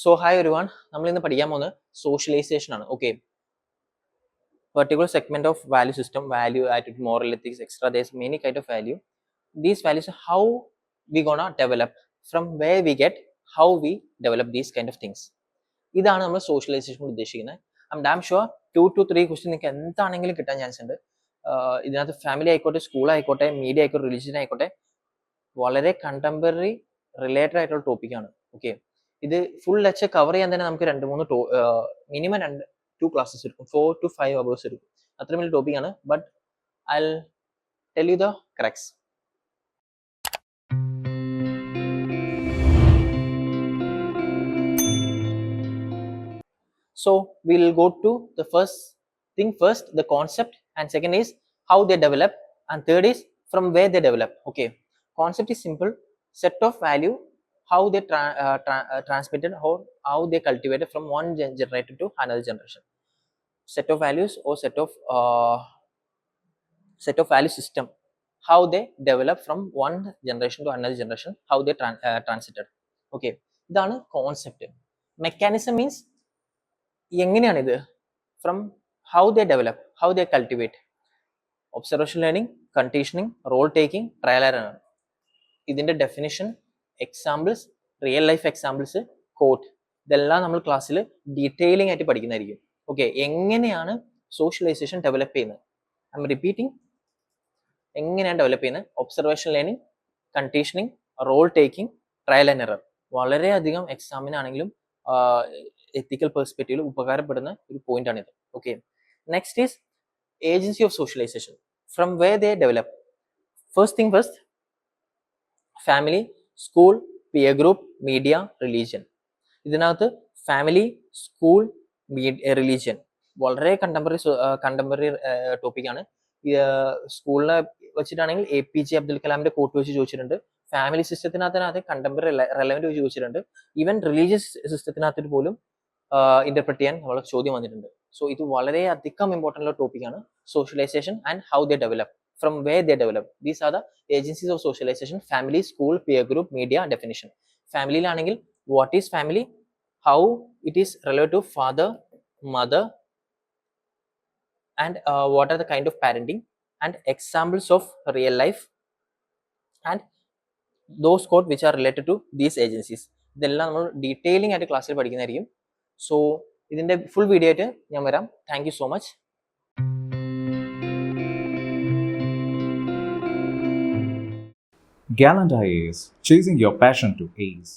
So hi everyone, നമ്മൾ ഇന്ന് പഠിക്കാൻ പോകുന്നത് സോഷ്യലൈസേഷൻ ആണ്. Okay, particular segment of value system, value, attitude, moral, ethics, extra. There's many kind of value. These values, how we gonna develop, from where we get, how we develop these kind of things. ഇതാണ് നമ്മൾ socialisation കൊണ്ട് ഉദ്ദേശിക്കുന്നത്. I M dam sure 2 to 3 question നിങ്ങൾക്ക് എന്താണെങ്കിലും കിട്ടാൻ chance ഉണ്ട്. ഇതിനകത്ത് family ആയിക്കോട്ടെ, സ്കൂൾ ആയിക്കോട്ടെ, മീഡിയ ആയിക്കോട്ടെ, റിലീജിയൻ ആയിക്കോട്ടെ, വളരെ കണ്ടംപററി റിലേറ്റഡ് ആയിട്ടുള്ള ടോപ്പിക്കാണ്. ഓക്കെ, ഇത് ഫുൾ ലെക്ചർ കവർ ചെയ്യാൻ തന്നെ നമുക്ക് മിനിമം 2 ക്ലാസ്സസ് എടുക്കും, 4 to 5 hours എടുക്കും. അത്രയും വലിയ ടോപ്പിക്കാണ്. But I tell you the cracks. So we'll go to the first, the concept, and second is how they develop, and third is from where they develop. Okay, concept is simple, set of value, how they transmitted, how they cultivated from one generator to another generation. Set of values or set of value system, how they develop from one generation to another generation, how they transited. Okay, ഇതാണ് concept. Mechanism means എങ്ങനെയാണ് ഇത്, from how they develop, how they cultivate. Observation learning, conditioning, role taking, trial and error. ഇതിന്റെ definition, examples, real life examples, quote, ഇതെല്ലാം നമ്മൾ ക്ലാസ്സിൽ detailing ആയിട്ട് പഠിക്കുന്നതായിരിക്കും. Okay, എങ്ങനെയാണ് സോഷ്യലൈസേഷൻ ഡെവലപ്പ് ചെയ്യുന്നത്, ഐ എം റിപ്പീറ്റിംഗ്, എങ്ങനെയാണ് ഡെവലപ്പ് ചെയ്യുന്നത്. Observation learning, conditioning, role taking, trial and error. വളരെയധികം എക്സാമിനാണെങ്കിലും എത്തിക്കൽ പെർസ്പെക്റ്റീവിൽ ഉപകാരപ്പെടുന്ന ഒരു പോയിന്റ് ആണിത്. Okay, next is agency of socialisation, from where they develop. First thing first, family, school, peer group, media, religion. ഇതിനകത്ത് family, school, religion വളരെ contemporary ടോപ്പിക്കാണ്. സ്കൂളിനെ വെച്ചിട്ടാണെങ്കിൽ APJ അബ്ദുൽ കലാമിന്റെ കോട്ട് വെച്ച് ചോദിച്ചിട്ടുണ്ട്. ഫാമിലി സിസ്റ്റത്തിനകത്ത് കണ്ടംപററി റെലവന്റ് വെച്ച് ചോദിച്ചിട്ടുണ്ട്. ഈവൻ റിലീജിയസ് സിസ്റ്റത്തിനകത്ത് പോലും ഇന്റർപ്രറ്റ് ചെയ്യാൻ നമ്മളെ ചോദ്യം വന്നിട്ടുണ്ട്. സോ ഇത് വളരെ അധികം ഇമ്പോർട്ടൻ്റ് ടോപ്പിക്കാണ്, socialisation and how they develop, from where they develop. These are the agencies of socialisation: family, school, peer group, media, definition. ഫാമിലിയിലാണെങ്കിൽ what is family, how it is related to father, mother, and what are the kind of parenting, and examples of real life, and those code which are related to these agencies. ഇതെല്ലാം നമ്മൾ detailing ആയിട്ട് ക്ലാസ്സിൽ പഠിക്കുന്നതായിരിക്കും. So ഇതിന്റെ full video ആയിട്ട് ഞാൻ വരാം. Thank you so much. Gallant IAS, chasing your passion to ace.